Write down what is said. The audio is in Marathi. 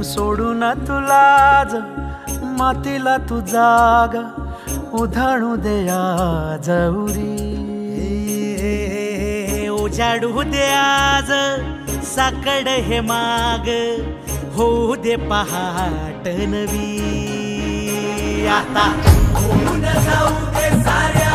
सोडून तुला मातीला तू जाग उधाणू दे आज उरी उजाडू दे आज साकड हे माग होऊ दे पहाट नवी आता होऊन जाऊ दे साऱ्या